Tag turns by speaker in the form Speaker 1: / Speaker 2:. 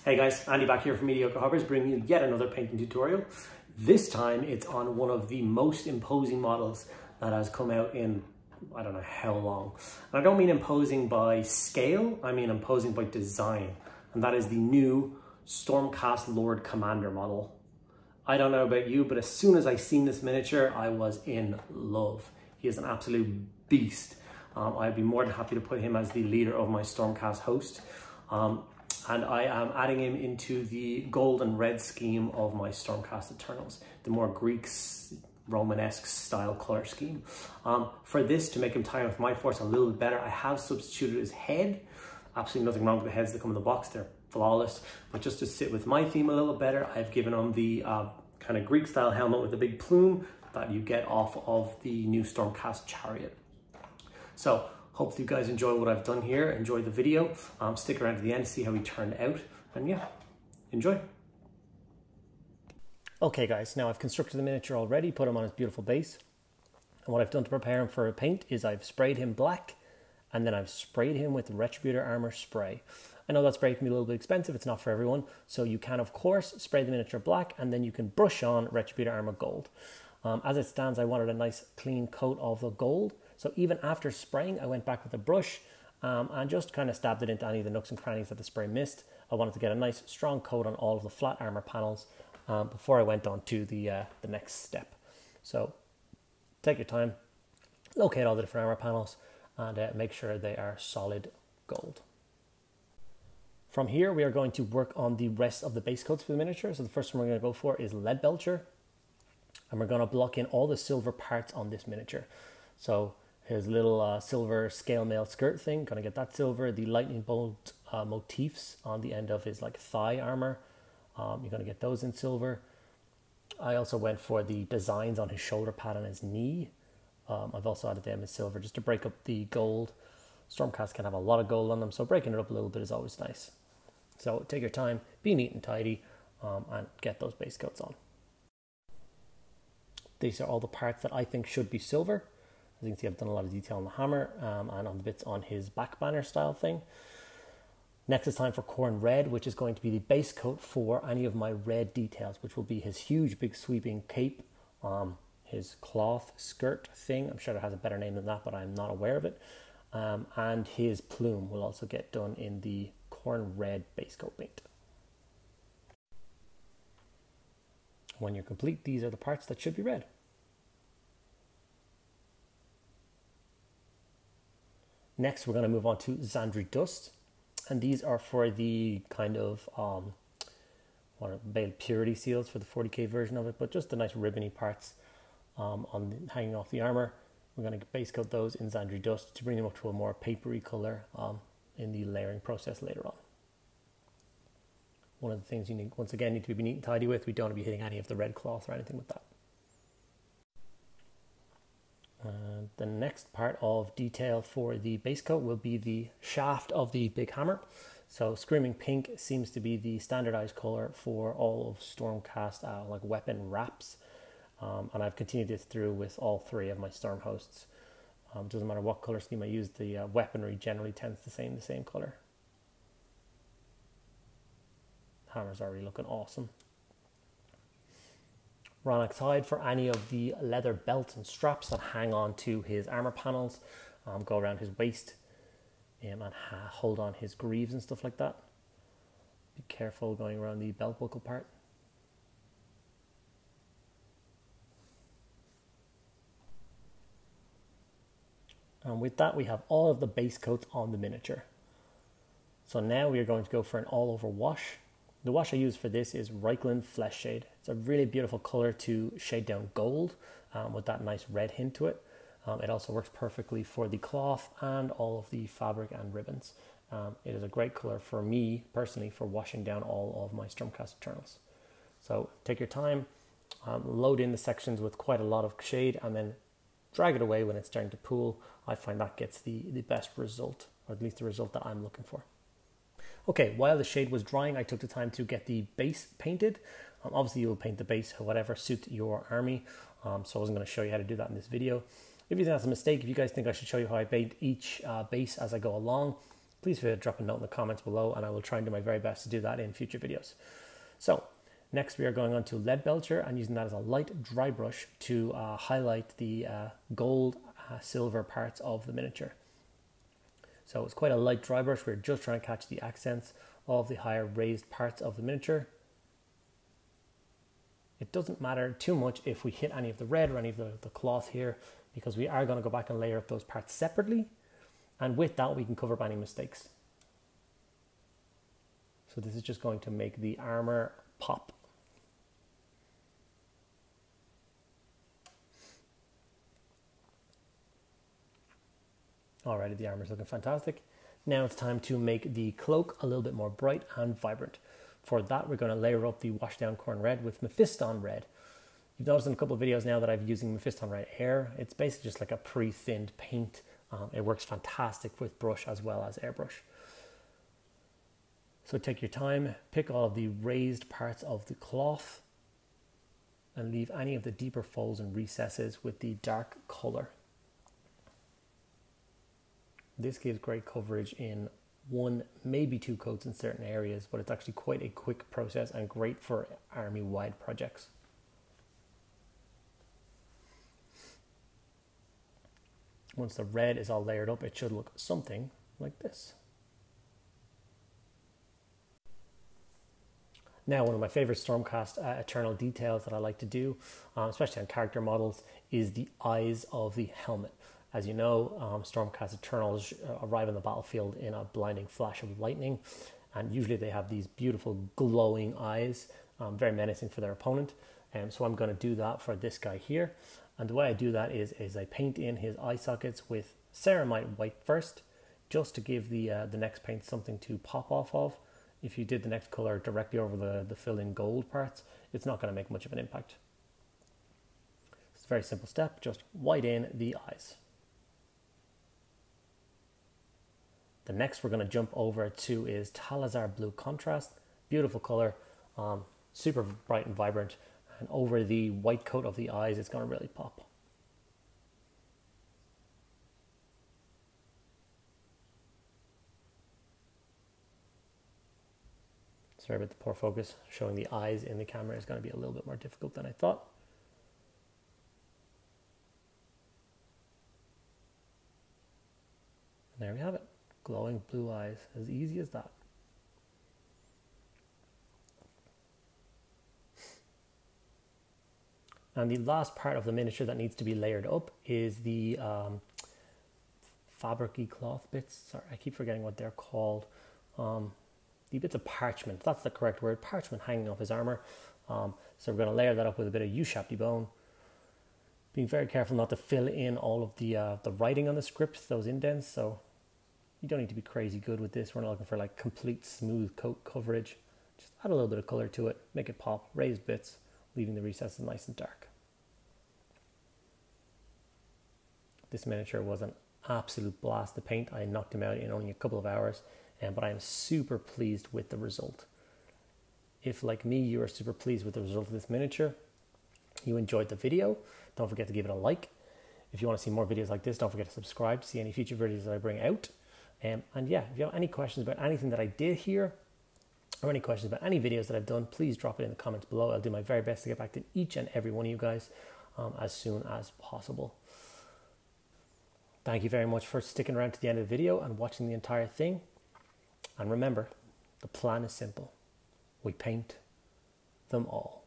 Speaker 1: Hey guys, Andy back here from Mediocre Hobbies, bringing you yet another painting tutorial. This time it's on one of the most imposing models that has come out in, I don't know how long. And I don't mean imposing by scale, I mean imposing by design. And that is the new Stormcast Lord-Commander model. I don't know about you, but as soon as I seen this miniature, I was in love. He is an absolute beast. I'd be more than happy to put him as the leader of my Stormcast host. And I am adding him into the gold and red scheme of my Stormcast Eternals, the more Greek Romanesque style color scheme. For this, to make him tie with my force a little bit better, I have substituted his head. Absolutely nothing wrong with the heads that come in the box, they're flawless. But just to sit with my theme a little better, I've given him the kind of Greek style helmet with the big plume that you get off of the new Stormcast chariot. So, hopefully you guys enjoy what I've done here, enjoy the video, stick around to the end to see how he turned out, and yeah, enjoy. Okay guys, now I've constructed the miniature already, put him on his beautiful base, and what I've done to prepare him for a paint is I've sprayed him black, and then I've sprayed him with Retributor Armour spray. I know that spray can be a little bit expensive, it's not for everyone, so you can of course spray the miniature black, and then you can brush on Retributor Armour gold. As it stands, I wanted a nice clean coat of the gold. So even after spraying, I went back with a brush and just kind of stabbed it into any of the nooks and crannies that the spray missed. I wanted to get a nice strong coat on all of the flat armor panels before I went on to the next step. So take your time, locate all the different armor panels and make sure they are solid gold. From here, we are going to work on the rest of the base coats for the miniature. So the first one we're going to go for is Leadbelcher. And we're going to block in all the silver parts on this miniature. So his little silver scale mail skirt thing, going to get that silver. The lightning bolt motifs on the end of his like thigh armor, you're going to get those in silver. I also went for the designs on his shoulder pad and his knee. I've also added them in silver just to break up the gold. Stormcast can have a lot of gold on them, so breaking it up a little bit is always nice. So take your time, be neat and tidy, and get those base coats on. These are all the parts that I think should be silver. As you can see, I've done a lot of detail on the hammer and on the bits on his back banner style thing. Next it's time for Khorne Red, which is going to be the base coat for any of my red details, which will be his huge big sweeping cape, his cloth skirt thing. I'm sure it has a better name than that, but I'm not aware of it. And his plume will also get done in the Khorne Red base coat paint. When you're complete, these are the parts that should be red. Next, we're going to move on to Zandri Dust. And these are for the kind of veiled purity seals for the 40k version of it, but just the nice ribbony parts hanging off the armor. We're going to base coat those in Zandri Dust to bring them up to a more papery color in the layering process later on. One of the things you need, once again, need to be neat and tidy with. We don't want to be hitting any of the red cloth or anything with that. The next part of detail for the base coat will be the shaft of the big hammer. So Screaming Pink seems to be the standardized color for all of Stormcast like weapon wraps. And I've continued this through with all three of my Storm hosts. Doesn't matter what color scheme I use, the weaponry generally tends to stay the same color. Hammer's already looking awesome. Rhinox Hide for any of the leather belts and straps that hang on to his armor panels, go around his waist and hold on his greaves and stuff like that. Be careful going around the belt buckle part. And with that, we have all of the base coats on the miniature. So now we are going to go for an all-over wash. The wash I use for this is Reikland Fleshshade. It's a really beautiful color to shade down gold with that nice red hint to it. It also works perfectly for the cloth and all of the fabric and ribbons. It is a great color for me personally for washing down all of my Stormcast Eternals. So take your time, load in the sections with quite a lot of shade and then drag it away when it's starting to pool. I find that gets the best result, or at least the result that I'm looking for. Okay, while the shade was drying, I took the time to get the base painted. Obviously, you'll paint the base however suits your army, so I wasn't going to show you how to do that in this video. If you think that's a mistake, if you guys think I should show you how I paint each base as I go along, please feel free to drop a note in the comments below, and I will try and do my very best to do that in future videos. So next we are going on to Leadbelcher and using that as a light dry brush to highlight the gold, silver parts of the miniature. So it's quite a light dry brush. We're just trying to catch the accents of the higher raised parts of the miniature. It doesn't matter too much if we hit any of the red or any of the cloth here, because we are going to go back and layer up those parts separately. And with that, we can cover up any mistakes. So this is just going to make the armor pop. Alrighty, the armor is looking fantastic. Now it's time to make the cloak a little bit more bright and vibrant. For that, we're going to layer up the washed down Khorne Red with Mephiston Red. You've noticed in a couple of videos now that I'm using Mephiston Red Air. It's basically just like a pre-thinned paint. It works fantastic with brush as well as airbrush. So take your time, pick all of the raised parts of the cloth and leave any of the deeper folds and recesses with the dark color. This gives great coverage in 1, maybe 2 coats in certain areas, but it's actually quite a quick process and great for army-wide projects. Once the red is all layered up, it should look something like this. Now, one of my favorite Stormcast Eternal details that I like to do, especially on character models, is the eyes of the helmet. As you know, Stormcast Eternals arrive on the battlefield in a blinding flash of lightning, and usually they have these beautiful glowing eyes, very menacing for their opponent. So I'm going to do that for this guy here. And the way I do that is I paint in his eye sockets with Cermite White first, just to give the next paint something to pop off of. If you did the next color directly over the fill-in gold parts, it's not going to make much of an impact. It's a very simple step, just white in the eyes. The next we're going to jump over to is Talazar Blue Contrast. Beautiful color, super bright and vibrant. And over the white coat of the eyes, it's going to really pop. Sorry about the poor focus. Showing the eyes in the camera is going to be a little bit more difficult than I thought. And there we have it. Glowing blue eyes, as easy as that. And the last part of the miniature that needs to be layered up is the fabric-y cloth bits. Sorry, I keep forgetting what they're called. The bits of parchment, that's the correct word, parchment hanging off his armor. So we're going to layer that up with a bit of Ushabti Bone. Being very careful not to fill in all of the writing on the script, those indents. So you don't need to be crazy good with this. We're not looking for like complete smooth coat coverage. Just add a little bit of color to it, make it pop, raised bits, leaving the recesses nice and dark. This miniature was an absolute blast to paint. I knocked him out in only a couple of hours, but I am super pleased with the result. If, like me, you are super pleased with the result of this miniature, you enjoyed the video, don't forget to give it a like. If you want to see more videos like this, don't forget to subscribe to see any future videos that I bring out. And yeah, if you have any questions about anything that I did here, or any questions about any videos that I've done, please drop it in the comments below. I'll do my very best to get back to each and every one of you guys as soon as possible. Thank you very much for sticking around to the end of the video and watching the entire thing. And remember, the plan is simple. We paint them all.